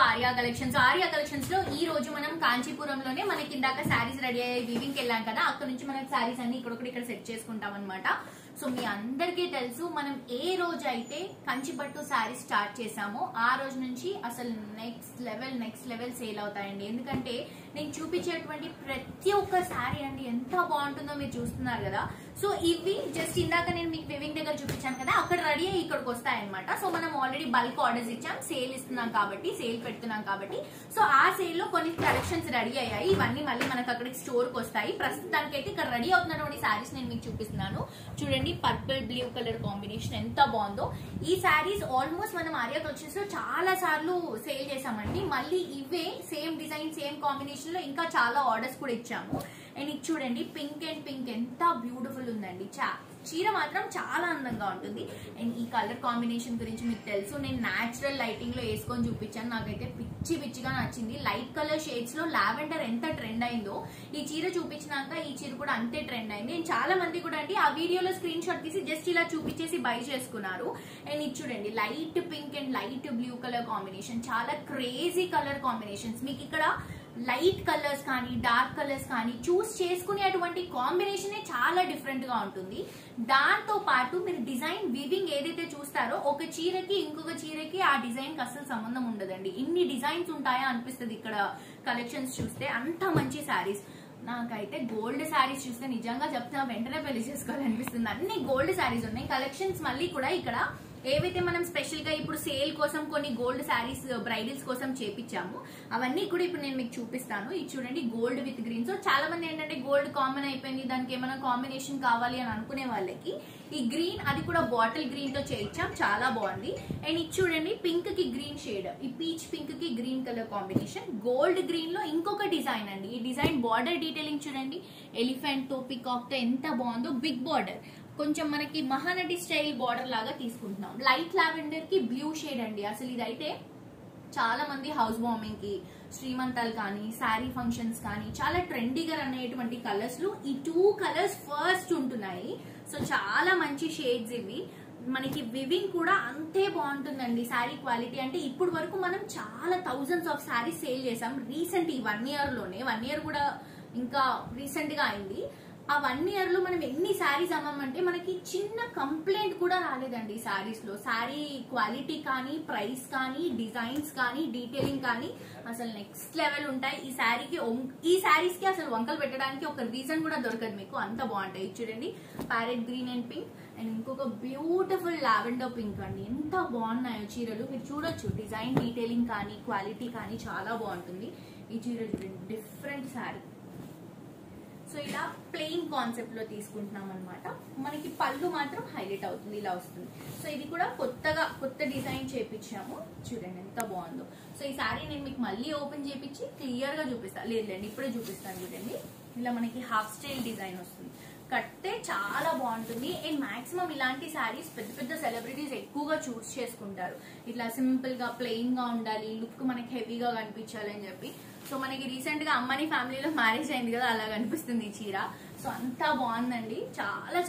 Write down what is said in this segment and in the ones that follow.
Arya collections లో ఈ రోజు మనం కాంచీపురంలోనే మనకి ఇందాక శారీస్ రెడీ అయ్యే వీవింగ్ వెళ్ళాం కదా, అక్కడ నుంచి మనకి శారీస్ అన్ని ఇక్కడ సెట్ చేసుకుంటాం అనమాట. సో మీ అందరికీ తెలుసు మనం ఏ రోజు అయితే కంచిపట్టు శారీ స్టార్ట్ చేసామో ఆ రోజు నుంచి అసలు నెక్స్ట్ లెవెల్ సేల్ అవుతాయండి. ఎందుకంటే నేను చూపించేటువంటి ప్రతి ఒక్క శారీ అండి ఎంత బాగుంటుందో మీరు చూస్తున్నారు కదా. సో ఇవి జస్ట్ ఇందాక నేను మీకు వివింగ్ దగ్గర చూపించాను కదా, అక్కడ రెడీ అయ్యి ఇక్కడికి వస్తాయన్నమాట. సో మనం ఆల్రెడీ బల్క్ ఆర్డర్స్ ఇచ్చాం, సేల్ ఇస్తున్నాం కాబట్టి, సేల్ పెడుతున్నాం కాబట్టి, సో ఆ సేల్ లో కొన్ని కలెక్షన్స్ రెడీ అయ్యాయి. ఇవన్నీ మళ్ళీ మనకు అక్కడికి స్టోర్ కి వస్తాయి. ప్రస్తుతానికి అయితే ఇక్కడ రెడీ అవుతున్నటువంటి శారీస్ నేను మీకు చూపిస్తున్నాను. చూడండి, పర్పుల్ బ్లూ కలర్ కాంబినేషన్ ఎంత బాగుందో. ఈ శారీస్ ఆల్మోస్ట్ మనం ఆర్యా కలెక్షన్స్ లో చాలా సార్లు సేల్ చేసామండి. మళ్ళీ ఇవే సేమ్ డిజైన్ సేమ్ కాంబినేషన్ లో ఇంకా చాలా ఆర్డర్స్ కూడా ఇచ్చాము. అండ్ ఇది చూడండి, పింక్ అండ్ పింక్ ఎంత బ్యూటిఫుల్ ఉందండి. చీర మాత్రం చాలా అందంగా ఉంటుంది. అండ్ ఈ కలర్ కాంబినేషన్ గురించి మీకు తెలుసు, నేను న్యాచురల్ లైటింగ్ లో వేసుకొని చూపించాను. నాకైతే పిచ్చిగా నచ్చింది. లైట్ కలర్ షేడ్స్ లో లావెండర్ ఎంత ట్రెండ్ అయిందో ఈ చీర చూపించినాక ఈ చీర కూడా అంతే ట్రెండ్ అయింది. అండ్ చాలా మంది కూడా అండి ఆ వీడియోలో స్క్రీన్ షాట్ తీసి జస్ట్ ఇలా చూపించేసి బై చేసుకున్నారు. అండ్ ఇది చూడండి, light pink and light blue colour combination, చాలా క్రేజీ కలర్ కాంబినేషన్స్. మీకు ఇక్కడ లైట్ కలర్స్ కానీ డార్క్ కలర్స్ కానీ చూస్ చేసుకునేటువంటి కాంబినేషన్ చాలా డిఫరెంట్ గా ఉంటుంది. దాంతో పాటు మీరు డిజైన్ వీవింగ్ ఏదైతే చూస్తారో ఒక చీరకి ఇంకొక చీరకి ఆ డిజైన్ కి అసలు సంబంధం ఉండదండి. ఇన్ని డిజైన్స్ ఉంటాయా అనిపిస్తుంది ఇక్కడ కలెక్షన్స్ చూస్తే. అంత మంచి శారీస్. నాకైతే గోల్డ్ శారీస్ చూస్తే నిజంగా చెప్తున్నా వెంటనే పెళ్లి చేసుకోవాలనిపిస్తుంది. అన్ని గోల్డ్ శారీస్ ఉన్నాయి. కలెక్షన్స్ మళ్ళీ కూడా ఇక్కడ ఏవైతే మనం స్పెషల్ గా ఇప్పుడు సేల్ కోసం కొన్ని గోల్డ్ శారీస్ బ్రైడల్స్ కోసం చేపించాము అవన్నీ కూడా ఇప్పుడు నేను మీకు చూపిస్తాను. ఇది చూడండి, గోల్డ్ విత్ గ్రీన్. సో చాలా మంది ఏంటంటే గోల్డ్ కామన్ అయిపోయింది, దానికి ఏమైనా కాంబినేషన్ కావాలి అని అనుకునే వాళ్ళకి ఈ గ్రీన్, అది కూడా బాటిల్ గ్రీన్ తో చేయించాం, చాలా బాగుంది. అండ్ ఇది చూడండి, పింక్ కి గ్రీన్ షేడ్, ఈ పీచ్ పింక్ కి green colour combination. Gold green లో ఇంకొక డిజైన్ అండి. ఈ డిజైన్ బార్డర్ డీటెయిలింగ్ చూడండి, ఎలిఫెంట్ తో పికాక్ తో ఎంత బాగుందో. బిగ్ బార్డర్, కొంచెం మనకి మహానటి స్టైల్ బార్డర్ లాగా తీసుకుంటున్నాం. లైట్ లావెండర్ కి బ్లూ షేడ్ అండి. అసలు ఇదైతే చాలా మంది హౌస్ వార్మింగ్ కి, శ్రీమంతాలు కానీ శారీ ఫంక్షన్స్ కానీ చాలా ట్రెండీగా రన్ అయ్యేటువంటి కలర్స్ లో ఈ 2 కలర్స్ ఫస్ట్ ఉంటున్నాయి. సో చాలా మంచి షేడ్స్ ఇవి. మనకి వివింగ్ కూడా అంతే బాగుంటుందండి. శారీ క్వాలిటీ అంటే ఇప్పుడు వరకు మనం చాలా థౌజండ్స్ ఆఫ్ శారీస్ సేల్ చేసాం రీసెంట్ ఈ 1 ఇయర్ లోనే. 1 ఇయర్ కూడా ఇంకా రీసెంట్ గా అయింది. ఆ 1 ఇయర్ లో మనం ఎన్ని శారీస్ అమ్మామంటే మనకి చిన్న కంప్లైంట్ కూడా రాలేదండి శారీస్ లో. శారీ క్వాలిటీ కానీ, ప్రైస్ కానీ, డిజైన్స్ కానీ, డీటెయిలింగ్ కానీ అసలు నెక్స్ట్ లెవెల్ ఉంటాయి. ఈ శారీస్ కి అసలు వంకలు పెట్టడానికి ఒక రీజన్ కూడా దొరకదు మీకు, అంత బాగుంటాయి. చూడండి, parrot green and pink and ఇంకొక బ్యూటిఫుల్ లావెండర్ పింక్ అండి. ఎంత బాగున్నాయో చీరలు, మీరు చూడొచ్చు. డిజైన్ డీటెయిలింగ్ కానీ క్వాలిటీ కానీ చాలా బాగుంటుంది. ఈ చీర చూడండి, డిఫరెంట్ శారీ. సో ఇలా ప్లెయిన్ కాన్సెప్ట్ లో తీసుకుంటున్నాం అనమాట. మనకి పళ్ళు మాత్రం హైలైట్ అవుతుంది, ఇలా వస్తుంది. సో ఇది కూడా కొత్త డిజైన్ చేపించాము. చూడండి ఎంత బాగుందో. సో ఈ శారీ నేను మీకు మళ్ళీ ఓపెన్ చేపించి క్లియర్ గా చూపిస్తాను. లేదండి ఇప్పుడే చూపిస్తాను. చూడండి, ఇలా మనకి హాఫ్ స్టైల్ డిజైన్ వస్తుంది. కట్టే చాలా బాగుంటుంది. అండ్ మాక్సిమం ఇలాంటి శారీస్ పెద్ద సెలబ్రిటీస్ ఎక్కువగా చూస్ చేసుకుంటారు. ఇట్లా సింపుల్ గా ప్లెయిన్ గా ఉండాలి, లుక్ మనకి హెవీగా కనిపించాలి అని చెప్పి. సో మనకి రీసెంట్ గా అమ్మని ఫ్యామిలీలో మ్యారేజ్ అయింది కదా, అలా కనిపిస్తుంది ఈ చీర. సో అంతా బాగుందండి.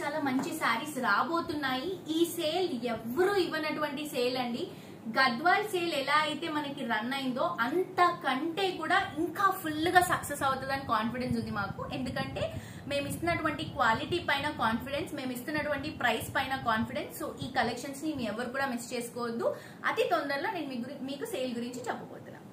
చాలా మంచి శారీస్ రాబోతున్నాయి. ఈ సేల్ ఎవ్వరూ ఇవ్వనటువంటి సేల్ అండి. గద్వాల్ సేల్ ఎలా అయితే మనకి రన్ అయిందో అంతకంటే కూడా ఇంకా ఫుల్ గా సక్సెస్ అవుతుందని కాన్ఫిడెన్స్ ఉంది మాకు. ఎందుకంటే మేము ఇస్తున్నటువంటి క్వాలిటీ పైన కాన్ఫిడెన్స్, మేము ఇస్తున్నటువంటి ప్రైస్ పైన కాన్ఫిడెన్స్. సో ఈ కలెక్షన్స్ ని ఎవరు కూడా మిస్ చేసుకోవద్దు. అతి తొందరలో నేను మీకు సేల్ గురించి చెప్పబోతున్నాను.